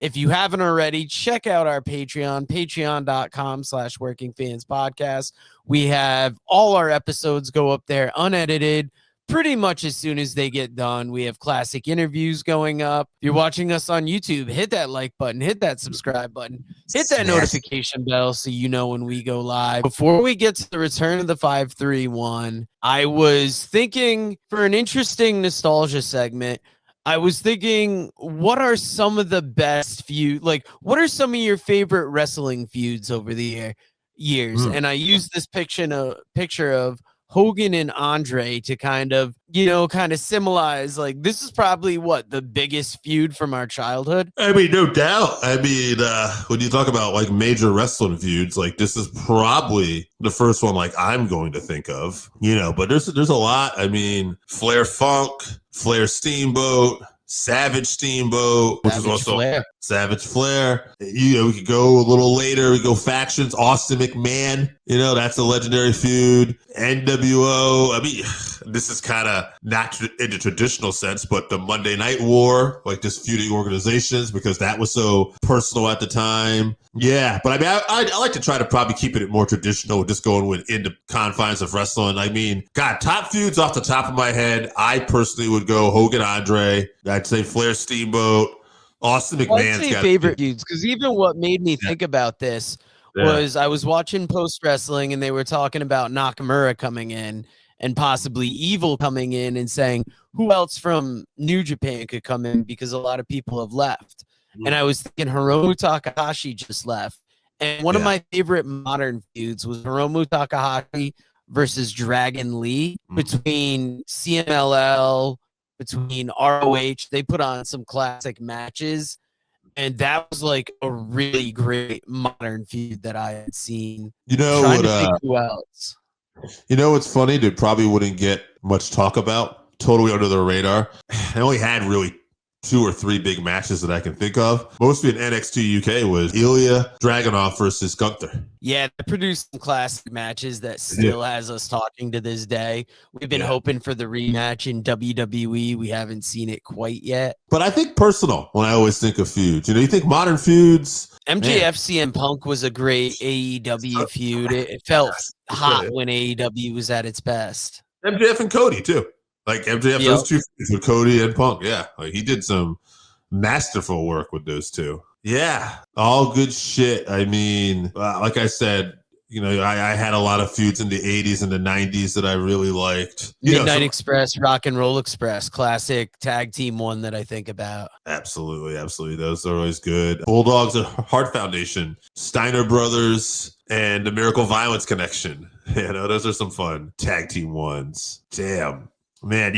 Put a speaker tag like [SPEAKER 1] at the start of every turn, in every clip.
[SPEAKER 1] If you haven't already, check out our Patreon, patreon.com/workingfanspodcast. We have all our episodes go up there unedited pretty much as soon as they get done. We have classic interviews going up. If you're watching us on YouTube, hit that like button, hit that subscribe button, hit that notification bell so you know when we go live. Before we get to the return of the 531, I was thinking for an interesting nostalgia segment, I was thinking, what are some of the best feud? Like, what are some of your favorite wrestling feuds over the years? And I used this picture of Hogan and Andre to kind of symbolize, like, this is probably what the biggest feud from our childhood.
[SPEAKER 2] I mean, no doubt. I mean, when you talk about like major wrestling feuds, like this is probably the first one like I'm going to think of, but there's a lot. I mean, Flair Funk, Flair Steamboat, Savage Steamboat, which is also
[SPEAKER 1] Flair.
[SPEAKER 2] Savage Flair. We could go a little later. We go factions. Austin McMahon, that's a legendary feud. NWO. I mean, this is kind of not in the traditional sense, but the Monday Night War, like just feuding organizations, because that was so personal at the time. Yeah, but I mean, I like to try to probably keep it more traditional, just going within the confines of wrestling. I mean, God, top feuds off the top of my head, I personally would go Hogan Andre. I'd say Flair Steamboat. Austin McMahon's got
[SPEAKER 1] favorite feuds, because even what made me think about this was I was watching Post Wrestling and they were talking about Nakamura coming in and possibly Evil coming in and saying who else from New Japan could come in because a lot of people have left. And I was thinking Hiromu Takahashi just left. And one of my favorite modern feuds was Hiromu Takahashi versus Dragon Lee between CMLL, between ROH. They put on some classic matches. And that was like a really great modern feud that I had seen.
[SPEAKER 2] Trying
[SPEAKER 1] to think who else.
[SPEAKER 2] What's funny? They probably wouldn't get much talk about. Totally under the radar. I only had really 2 or 3 big matches that I can think of. Mostly in NXT UK was Ilya Dragunov versus Gunther.
[SPEAKER 1] Yeah, they produced some classic matches that still has us talking to this day. We've been hoping for the rematch in WWE. We haven't seen it quite yet.
[SPEAKER 2] But I think personal when I always think of feuds. You think modern feuds.
[SPEAKER 1] MJF CM Punk was a great AEW feud. It felt hot when AEW was at its best.
[SPEAKER 2] MJF and Cody too. Like MJF, those two feuds with Cody and Punk. Yeah, like he did some masterful work with those two. Yeah, all good shit. I mean, like I said, I had a lot of feuds in the 80s and the 90s that I really liked.
[SPEAKER 1] Midnight Express, Rock and Roll Express, classic tag team one that I think about.
[SPEAKER 2] Absolutely. Those are always good. Bulldogs and Heart Foundation, Steiner Brothers, and the Miracle Violence Connection. Those are some fun tag team ones. Damn. Man,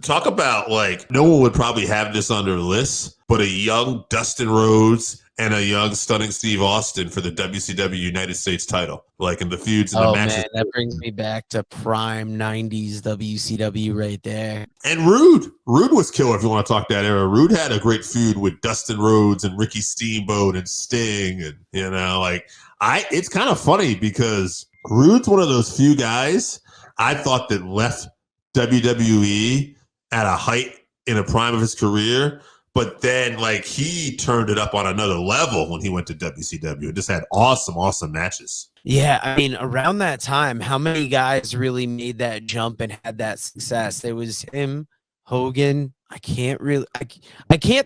[SPEAKER 2] talk about like no one would probably have this on their list, but a young Dustin Rhodes and a young stunning Steve Austin for the WCW United States title, like in the feuds and the matches.
[SPEAKER 1] Man, that brings me back to prime 90s WCW right there.
[SPEAKER 2] And Rude was killer if you want to talk that era. Rude had a great feud with Dustin Rhodes and Ricky Steamboat and Sting, and it's kind of funny because Rude's one of those few guys I thought that left WWE at a height in a prime of his career, but then like he turned it up on another level when he went to WCW and just had awesome matches.
[SPEAKER 1] Yeah, I mean, around that time, how many guys really made that jump and had that success? There was him, Hogan. I can't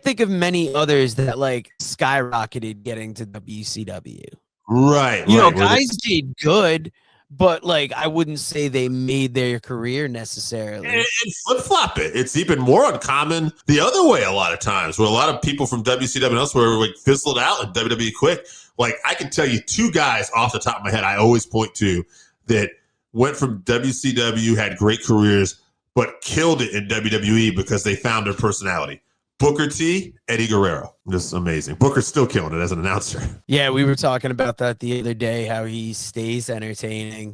[SPEAKER 1] think of many others that like skyrocketed getting to WCW.
[SPEAKER 2] Right.
[SPEAKER 1] Guys did good, but like I wouldn't say they made their career necessarily.
[SPEAKER 2] And flip-flop it. It's even more uncommon the other way a lot of times, where a lot of people from WCW and elsewhere like fizzled out in WWE quick. Like I can tell you 2 guys off the top of my head I always point to that went from WCW, had great careers, but killed it in WWE because they found their personality. Booker T, Eddie Guerrero. Just amazing. Booker's still killing it as an announcer.
[SPEAKER 1] Yeah, we were talking about that the other day, how he stays entertaining.